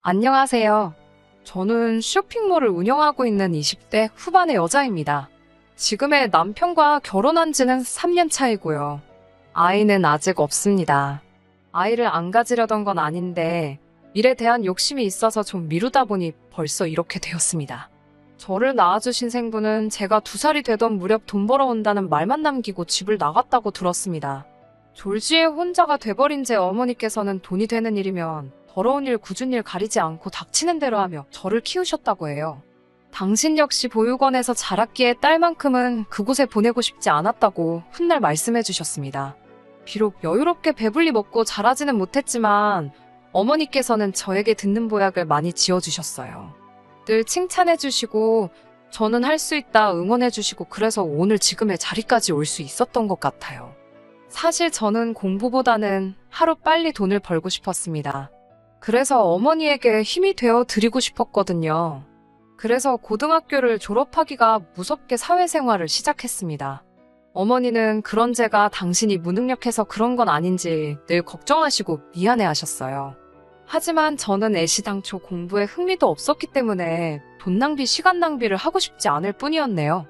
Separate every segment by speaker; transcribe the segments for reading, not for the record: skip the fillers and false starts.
Speaker 1: 안녕하세요. 저는 쇼핑몰을 운영하고 있는 20대 후반의 여자입니다. 지금의 남편과 결혼한 지는 3년 차이고요. 아이는 아직 없습니다. 아이를 안 가지려던 건 아닌데 일에 대한 욕심이 있어서 좀 미루다 보니 벌써 이렇게 되었습니다. 저를 낳아주신 생부는 제가 2살이 되던 무렵 돈 벌어온다는 말만 남기고 집을 나갔다고 들었습니다. 졸지에 혼자가 돼버린 제 어머니께서는 돈이 되는 일이면 더러운 일, 굳은 일 가리지 않고 닥치는 대로 하며 저를 키우셨다고 해요. 당신 역시 보육원에서 자랐기에 딸만큼은 그곳에 보내고 싶지 않았다고 훗날 말씀해 주셨습니다. 비록 여유롭게 배불리 먹고 자라지는 못했지만 어머니께서는 저에게 듣는 보약을 많이 지어주셨어요. 늘 칭찬해 주시고 저는 할 수 있다 응원해 주시고 그래서 오늘 지금의 자리까지 올 수 있었던 것 같아요. 사실 저는 공부보다는 하루 빨리 돈을 벌고 싶었습니다. 그래서 어머니에게 힘이 되어 드리고 싶었거든요. 그래서 고등학교를 졸업하기가 무섭게 사회생활을 시작했습니다. 어머니는 그런 제가 당신이 무능력해서 그런 건 아닌지 늘 걱정하시고 미안해 하셨어요. 하지만 저는 애시당초 공부에 흥미도 없었기 때문에 돈 낭비, 시간 낭비를 하고 싶지 않을 뿐이었네요.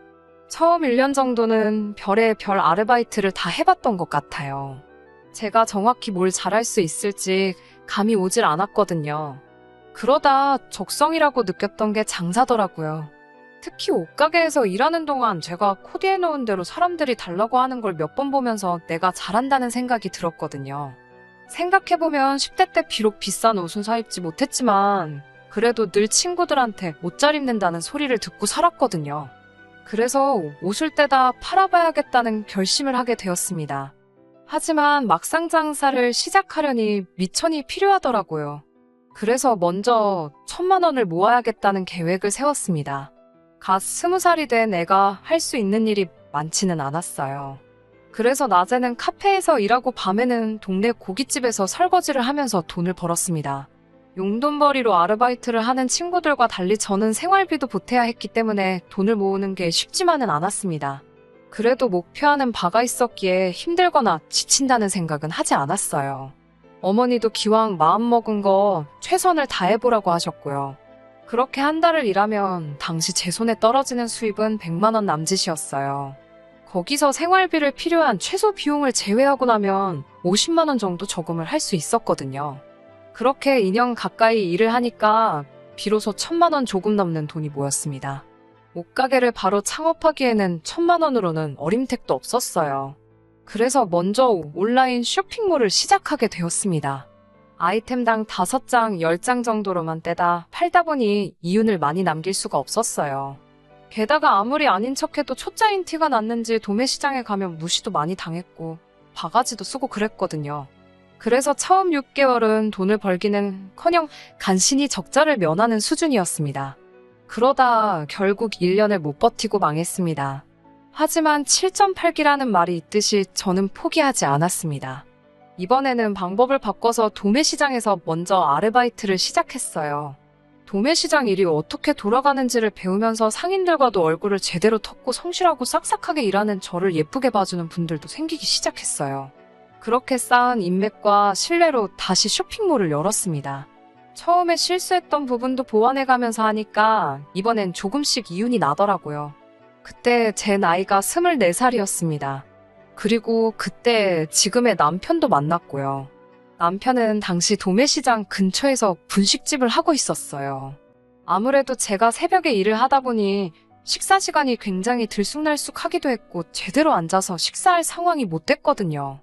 Speaker 1: 처음 1년 정도는 별의 별 아르바이트를 다 해봤던 것 같아요. 제가 정확히 뭘 잘할 수 있을지 감이 오질 않았거든요. 그러다 적성이라고 느꼈던 게 장사더라고요. 특히 옷가게에서 일하는 동안 제가 코디해놓은 대로 사람들이 달라고 하는 걸 몇 번 보면서 내가 잘한다는 생각이 들었거든요. 생각해보면 10대 때 비록 비싼 옷은 사입지 못했지만 그래도 늘 친구들한테 옷 잘 입는다는 소리를 듣고 살았거든요. 그래서 옷을 떼다 팔아봐야겠다는 결심을 하게 되었습니다. 하지만 막상 장사를 시작하려니 미천이 필요하더라고요. 그래서 먼저 1,000만 원을 모아야겠다는 계획을 세웠습니다. 갓 20살이 된 애가 할 수 있는 일이 많지는 않았어요. 그래서 낮에는 카페에서 일하고 밤에는 동네 고깃집에서 설거지를 하면서 돈을 벌었습니다. 용돈벌이로 아르바이트를 하는 친구들과 달리 저는 생활비도 보태야 했기 때문에 돈을 모으는 게 쉽지만은 않았습니다. 그래도 목표하는 바가 있었기에 힘들거나 지친다는 생각은 하지 않았어요. 어머니도 기왕 마음먹은 거 최선을 다해보라고 하셨고요. 그렇게 한 달을 일하면 당시 제 손에 떨어지는 수입은 100만 원 남짓이었어요. 거기서 생활비를 필요한 최소 비용을 제외하고 나면 50만 원 정도 저금을 할 수 있었거든요. 그렇게 2년 가까이 일을 하니까 비로소 1,000만 원 조금 넘는 돈이 모였습니다. 옷가게를 바로 창업하기에는 1,000만 원으로는 어림택도 없었어요. 그래서 먼저 온라인 쇼핑몰을 시작하게 되었습니다. 아이템당 5장, 10장 정도로만 떼다 팔다 보니 이윤을 많이 남길 수가 없었어요. 게다가 아무리 아닌 척해도 초짜인 티가 났는지 도매시장에 가면 무시도 많이 당했고 바가지도 쓰고 그랬거든요. 그래서 처음 6개월은 돈을 벌기는커녕 간신히 적자를 면하는 수준이었습니다. 그러다 결국 1년을 못 버티고 망했습니다. 하지만 7.8기라는 말이 있듯이 저는 포기하지 않았습니다. 이번에는 방법을 바꿔서 도매시장에서 먼저 아르바이트를 시작했어요. 도매시장 일이 어떻게 돌아가는지를 배우면서 상인들과도 얼굴을 제대로 텄고 성실하고 싹싹하게 일하는 저를 예쁘게 봐주는 분들도 생기기 시작했어요. 그렇게 쌓은 인맥과 신뢰로 다시 쇼핑몰을 열었습니다. 처음에 실수했던 부분도 보완해가면서 하니까 이번엔 조금씩 이윤이 나더라고요. 그때 제 나이가 24살이었습니다. 그리고 그때 지금의 남편도 만났고요. 남편은 당시 도매시장 근처에서 분식집을 하고 있었어요. 아무래도 제가 새벽에 일을 하다 보니 식사 시간이 굉장히 들쑥날쑥하기도 했고 제대로 앉아서 식사할 상황이 못 됐거든요.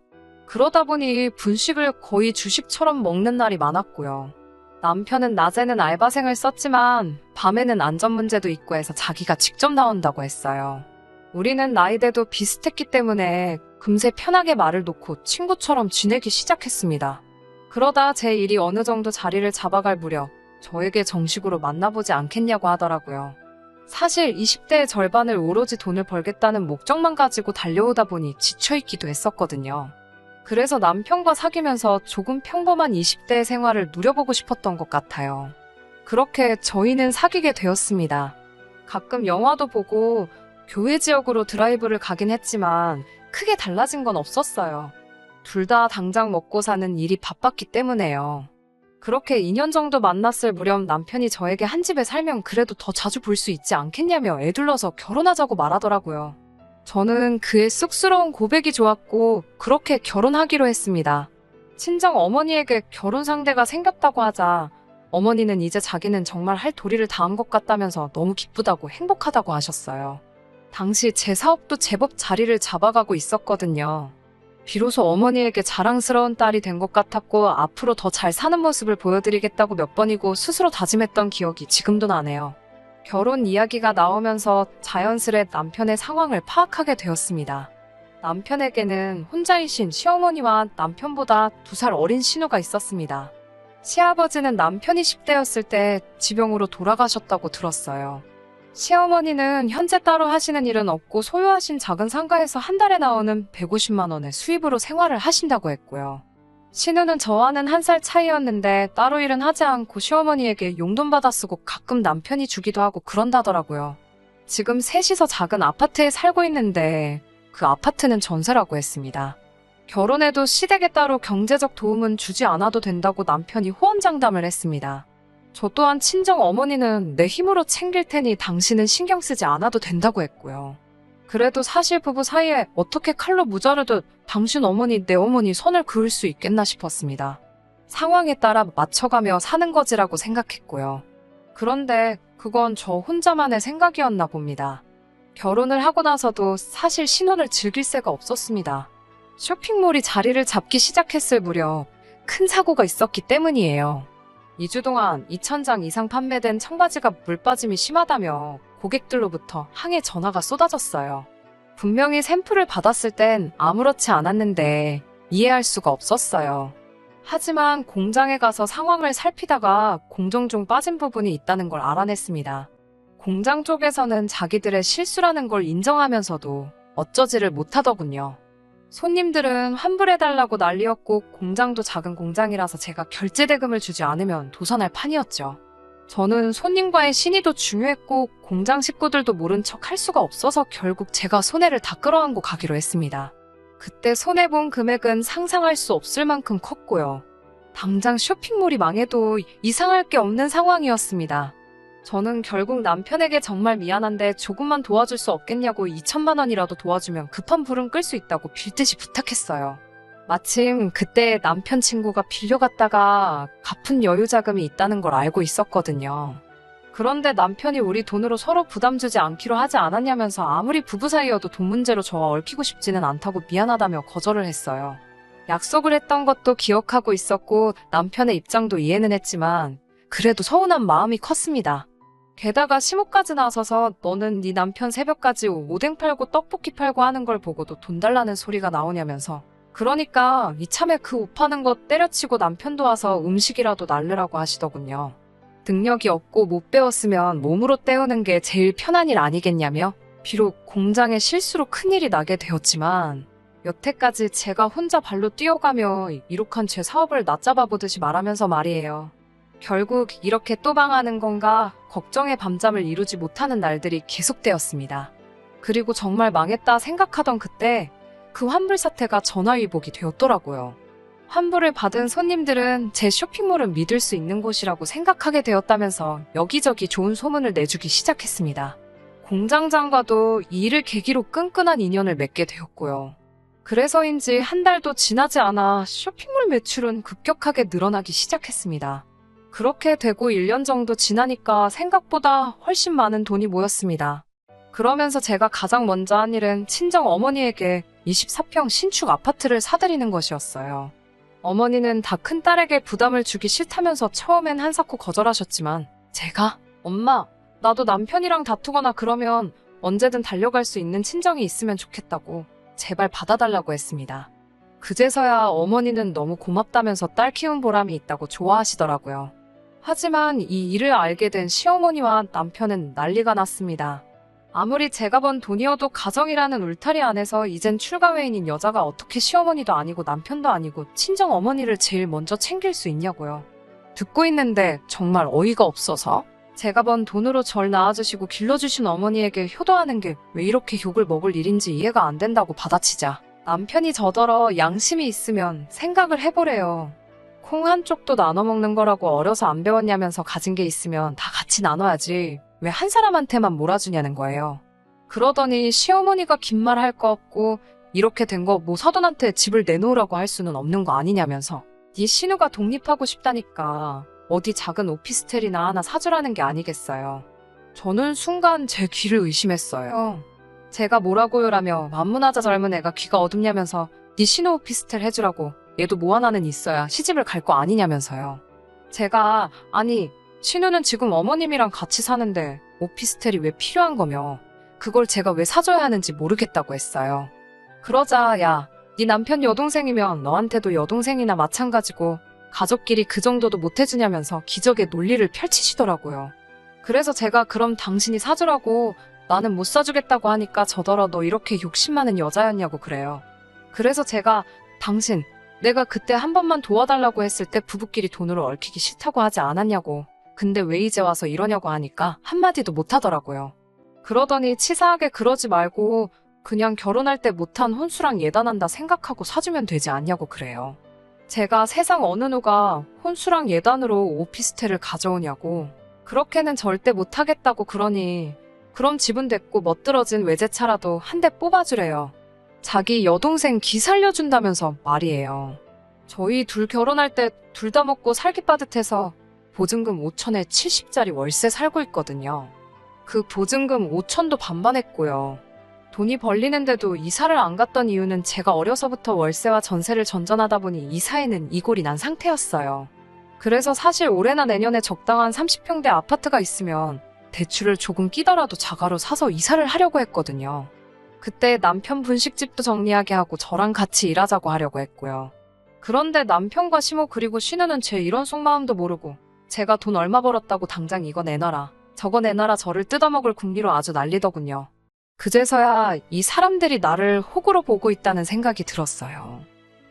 Speaker 1: 그러다 보니 분식을 거의 주식처럼 먹는 날이 많았고요. 남편은 낮에는 알바생을 썼지만 밤에는 안전 문제도 있고 해서 자기가 직접 나온다고 했어요. 우리는 나이대도 비슷했기 때문에 금세 편하게 말을 놓고 친구처럼 지내기 시작했습니다. 그러다 제 일이 어느 정도 자리를 잡아갈 무렵 저에게 정식으로 만나보지 않겠냐고 하더라고요. 사실 20대의 절반을 오로지 돈을 벌겠다는 목적만 가지고 달려오다 보니 지쳐있기도 했었거든요. 그래서 남편과 사귀면서 조금 평범한 20대의 생활을 누려보고 싶었던 것 같아요. 그렇게 저희는 사귀게 되었습니다. 가끔 영화도 보고 교외 지역으로 드라이브를 가긴 했지만 크게 달라진 건 없었어요. 둘 다 당장 먹고 사는 일이 바빴기 때문에요. 그렇게 2년 정도 만났을 무렵 남편이 저에게 한 집에 살면 그래도 더 자주 볼 수 있지 않겠냐며 애둘러서 결혼하자고 말하더라고요. 저는 그의 쑥스러운 고백이 좋았고 그렇게 결혼하기로 했습니다. 친정 어머니에게 결혼 상대가 생겼다고 하자 어머니는 이제 자기는 정말 할 도리를 다한 것 같다면서 너무 기쁘다고 행복하다고 하셨어요. 당시 제 사업도 제법 자리를 잡아가고 있었거든요. 비로소 어머니에게 자랑스러운 딸이 된 것 같았고 앞으로 더 잘 사는 모습을 보여드리겠다고 몇 번이고 스스로 다짐했던 기억이 지금도 나네요. 결혼 이야기가 나오면서 자연스레 남편의 상황을 파악하게 되었습니다. 남편에게는 혼자이신 시어머니와 남편보다 2살 어린 시누가 있었습니다. 시아버지는 남편이 10대였을 때 지병으로 돌아가셨다고 들었어요. 시어머니는 현재 따로 하시는 일은 없고 소유하신 작은 상가에서 한 달에 나오는 150만 원의 수입으로 생활을 하신다고 했고요. 시누는 저와는 1살 차이였는데 따로 일은 하지 않고 시어머니에게 용돈 받아 쓰고 가끔 남편이 주기도 하고 그런다더라고요. 지금 셋이서 작은 아파트에 살고 있는데 그 아파트는 전세라고 했습니다. 결혼해도 시댁에 따로 경제적 도움은 주지 않아도 된다고 남편이 호언장담을 했습니다. 저 또한 친정 어머니는 내 힘으로 챙길 테니 당신은 신경 쓰지 않아도 된다고 했고요. 그래도 사실 부부 사이에 어떻게 칼로 무자르듯 당신 어머니 내 어머니 선을 그을 수 있겠나 싶었습니다. 상황에 따라 맞춰가며 사는 거지라고 생각했고요. 그런데 그건 저 혼자만의 생각이었나 봅니다. 결혼을 하고 나서도 사실 신혼을 즐길 새가 없었습니다. 쇼핑몰이 자리를 잡기 시작했을 무렵 큰 사고가 있었기 때문이에요. 2주 동안 2,000장 이상 판매된 청바지가 물빠짐이 심하다며 고객들로부터 항해 전화가 쏟아졌어요. 분명히 샘플을 받았을 땐 아무렇지 않았는데 이해할 수가 없었어요. 하지만 공장에 가서 상황을 살피다가 공정 중 빠진 부분이 있다는 걸 알아냈습니다. 공장 쪽에서는 자기들의 실수라는 걸 인정하면서도 어쩌지를 못하더군요. 손님들은 환불해달라고 난리였고 공장도 작은 공장이라서 제가 결제 대금을 주지 않으면 도산할 판이었죠. 저는 손님과의 신의도 중요했고 공장 식구들도 모른 척 할 수가 없어서 결국 제가 손해를 다 끌어안고 가기로 했습니다. 그때 손해본 금액은 상상할 수 없을 만큼 컸고요. 당장 쇼핑몰이 망해도 이상할 게 없는 상황이었습니다. 저는 결국 남편에게 정말 미안한데 조금만 도와줄 수 없겠냐고 2천만 원이라도 도와주면 급한 불은 끌 수 있다고 빌듯이 부탁했어요. 마침 그때 남편 친구가 빌려갔다가 갚은 여유 자금이 있다는 걸 알고 있었거든요. 그런데 남편이 우리 돈으로 서로 부담 주지 않기로 하지 않았냐면서 아무리 부부 사이여도 돈 문제로 저와 얽히고 싶지는 않다고 미안하다며 거절을 했어요. 약속을 했던 것도 기억하고 있었고 남편의 입장도 이해는 했지만 그래도 서운한 마음이 컸습니다. 게다가 시모까지 나서서 너는 네 남편 새벽까지 오뎅 팔고 떡볶이 팔고 하는 걸 보고도 돈 달라는 소리가 나오냐면서 그러니까 이참에 그 옷 파는 거 때려치고 남편도 와서 음식이라도 날르라고 하시더군요. 능력이 없고 못 배웠으면 몸으로 때우는 게 제일 편한 일 아니겠냐며 비록 공장의 실수로 큰일이 나게 되었지만 여태까지 제가 혼자 발로 뛰어가며 이룩한 제 사업을 낮잡아 보듯이 말하면서 말이에요. 결국 이렇게 또 망하는 건가 걱정의 밤잠을 이루지 못하는 날들이 계속되었습니다. 그리고 정말 망했다 생각하던 그때 그 환불 사태가 전화위복이 되었더라고요. 환불을 받은 손님들은 제 쇼핑몰은 믿을 수 있는 곳이라고 생각하게 되었다면서 여기저기 좋은 소문을 내주기 시작했습니다. 공장장과도 이 일을 계기로 끈끈한 인연을 맺게 되었고요. 그래서인지 한 달도 지나지 않아 쇼핑몰 매출은 급격하게 늘어나기 시작했습니다. 그렇게 되고 1년 정도 지나니까 생각보다 훨씬 많은 돈이 모였습니다. 그러면서 제가 가장 먼저 한 일은 친정 어머니에게 24평 신축 아파트를 사드리는 것이었어요. 어머니는 다 큰딸에게 부담을 주기 싫다면서 처음엔 한사코 거절하셨지만 제가 엄마, 나도 남편이랑 다투거나 그러면 언제든 달려갈 수 있는 친정이 있으면 좋겠다고 제발 받아달라고 했습니다. 그제서야 어머니는 너무 고맙다면서 딸 키운 보람이 있다고 좋아하시더라고요. 하지만 이 일을 알게 된 시어머니와 남편은 난리가 났습니다. 아무리 제가 번 돈이어도 가정이라는 울타리 안에서 이젠 출가회인인 여자가 어떻게 시어머니도 아니고 남편도 아니고 친정 어머니를 제일 먼저 챙길 수 있냐고요. 듣고 있는데 정말 어이가 없어서 제가 번 돈으로 절 낳아주시고 길러주신 어머니에게 효도하는 게 왜 이렇게 욕을 먹을 일인지 이해가 안 된다고 받아치자 남편이 저더러 양심이 있으면 생각을 해보래요. 콩 한쪽도 나눠 먹는 거라고 어려서 안 배웠냐면서 가진 게 있으면 다 같이 나눠야지 왜 한 사람한테만 몰아주냐는 거예요. 그러더니 시어머니가 긴 말 할 거 없고 이렇게 된 거 뭐 사돈한테 집을 내놓으라고 할 수는 없는 거 아니냐면서 네 신우가 독립하고 싶다니까 어디 작은 오피스텔이나 하나 사주라는 게 아니겠어요. 저는 순간 제 귀를 의심했어요. 제가 뭐라고요라며 만문하자 젊은 애가 귀가 어둡냐면서 네 신우 오피스텔 해주라고 얘도 뭐 하나는 있어야 시집을 갈 거 아니냐면서요. 제가 아니 신우는 지금 어머님이랑 같이 사는데 오피스텔이 왜 필요한 거며 그걸 제가 왜 사줘야 하는지 모르겠다고 했어요. 그러자 야, 네 남편 여동생이면 너한테도 여동생이나 마찬가지고 가족끼리 그 정도도 못 해주냐면서 기적의 논리를 펼치시더라고요. 그래서 제가 그럼 당신이 사주라고 나는 못 사주겠다고 하니까 저더러 너 이렇게 욕심 많은 여자였냐고 그래요. 그래서 제가 당신 내가 그때 한 번만 도와달라고 했을 때 부부끼리 돈으로 얽히기 싫다고 하지 않았냐고 근데 왜 이제 와서 이러냐고 하니까 한마디도 못 하더라고요. 그러더니 치사하게 그러지 말고 그냥 결혼할 때 못한 혼수랑 예단한다 생각하고 사주면 되지 않냐고 그래요. 제가 세상 어느 누가 혼수랑 예단으로 오피스텔을 가져오냐고 그렇게는 절대 못하겠다고 그러니 그럼 집은 됐고 멋들어진 외제차라도 한 대 뽑아주래요. 자기 여동생 기 살려준다면서 말이에요. 저희 둘 결혼할 때 둘 다 먹고 살기 빠듯해서 보증금 5천에 70짜리 월세 살고 있거든요. 그 보증금 5천도 반반했고요. 돈이 벌리는데도 이사를 안 갔던 이유는 제가 어려서부터 월세와 전세를 전전하다 보니 이사에는 이골이 난 상태였어요. 그래서 사실 올해나 내년에 적당한 30평대 아파트가 있으면 대출을 조금 끼더라도 자가로 사서 이사를 하려고 했거든요. 그때 남편 분식집도 정리하게 하고 저랑 같이 일하자고 하려고 했고요. 그런데 남편과 시모 그리고 신우는 제 이런 속마음도 모르고 제가 돈 얼마 벌었다고 당장 이거 내놔라 저거 내놔라 저를 뜯어먹을 궁리로 아주 난리더군요. 그제서야 이 사람들이 나를 호구로 보고 있다는 생각이 들었어요.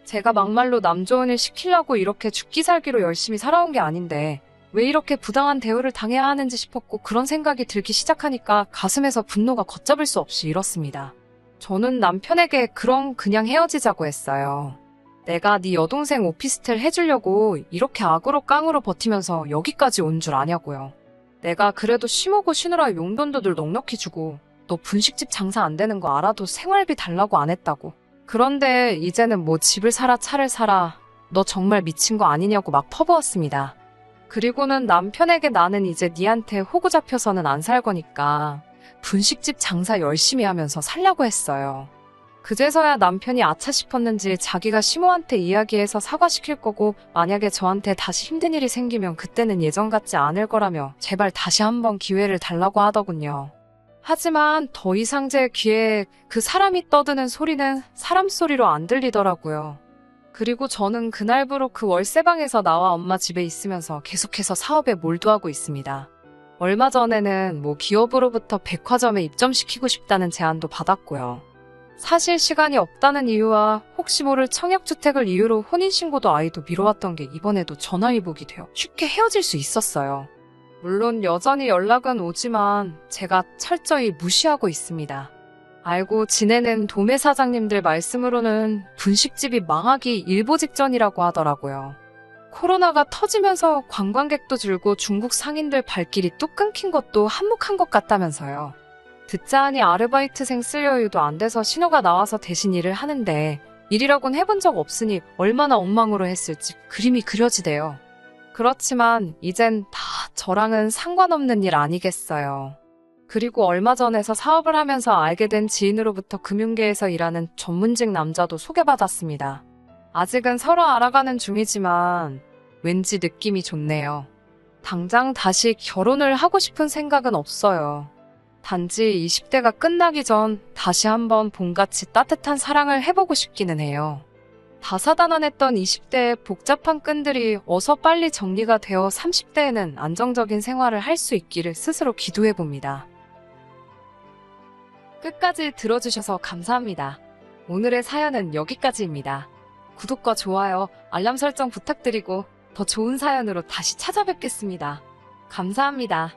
Speaker 1: 제가 막말로 남 좋은 일 시키려고 이렇게 죽기 살기로 열심히 살아온 게 아닌데 왜 이렇게 부당한 대우를 당해야 하는지 싶었고 그런 생각이 들기 시작하니까 가슴에서 분노가 걷잡을 수 없이 일었습니다. 저는 남편에게 그럼 그냥 헤어지자고 했어요. 내가 네 여동생 오피스텔 해주려고 이렇게 악으로 깡으로 버티면서 여기까지 온 줄 아냐고요. 내가 그래도 시모고 쉬느라 용돈도 늘 넉넉히 주고 너 분식집 장사 안 되는 거 알아도 생활비 달라고 안 했다고. 그런데 이제는 뭐 집을 사라 차를 사라 너 정말 미친 거 아니냐고 막 퍼부었습니다. 그리고는 남편에게 나는 이제 니한테 호구 잡혀서는 안 살 거니까 분식집 장사 열심히 하면서 살려고 했어요. 그제서야 남편이 아차 싶었는지 자기가 시모한테 이야기해서 사과시킬 거고 만약에 저한테 다시 힘든 일이 생기면 그때는 예전 같지 않을 거라며 제발 다시 한번 기회를 달라고 하더군요. 하지만 더 이상 제 귀에 그 사람이 떠드는 소리는 사람 소리로 안 들리더라고요. 그리고 저는 그날부로 그 월세방에서 나와 엄마 집에 있으면서 계속해서 사업에 몰두하고 있습니다. 얼마 전에는 기업으로부터 백화점에 입점시키고 싶다는 제안도 받았고요. 사실 시간이 없다는 이유와 혹시 모를 청약주택을 이유로 혼인신고도 아이도 미뤄왔던 게 이번에도 전화위복이 되어 쉽게 헤어질 수 있었어요. 물론 여전히 연락은 오지만 제가 철저히 무시하고 있습니다. 알고 지내는 도매 사장님들 말씀으로는 분식집이 망하기 일보 직전이라고 하더라고요. 코로나가 터지면서 관광객도 줄고 중국 상인들 발길이 뚝 끊긴 것도 한몫한 것 같다면서요. 듣자 하니 아르바이트생 쓸 여유도 안 돼서 신호가 나와서 대신 일을 하는데 일이라곤 해본 적 없으니 얼마나 엉망으로 했을지 그림이 그려지대요. 그렇지만 이젠 다 저랑은 상관없는 일 아니겠어요. 그리고 얼마 전에서 사업을 하면서 알게 된 지인으로부터 금융계에서 일하는 전문직 남자도 소개받았습니다. 아직은 서로 알아가는 중이지만 왠지 느낌이 좋네요. 당장 다시 결혼을 하고 싶은 생각은 없어요. 단지 20대가 끝나기 전 다시 한번 봄같이 따뜻한 사랑을 해보고 싶기는 해요. 다사다난했던 20대의 복잡한 끈들이 어서 빨리 정리가 되어 30대에는 안정적인 생활을 할 수 있기를 스스로 기도해봅니다. 끝까지 들어주셔서 감사합니다. 오늘의 사연은 여기까지입니다. 구독과 좋아요, 알람 설정 부탁드리고 더 좋은 사연으로 다시 찾아뵙겠습니다. 감사합니다.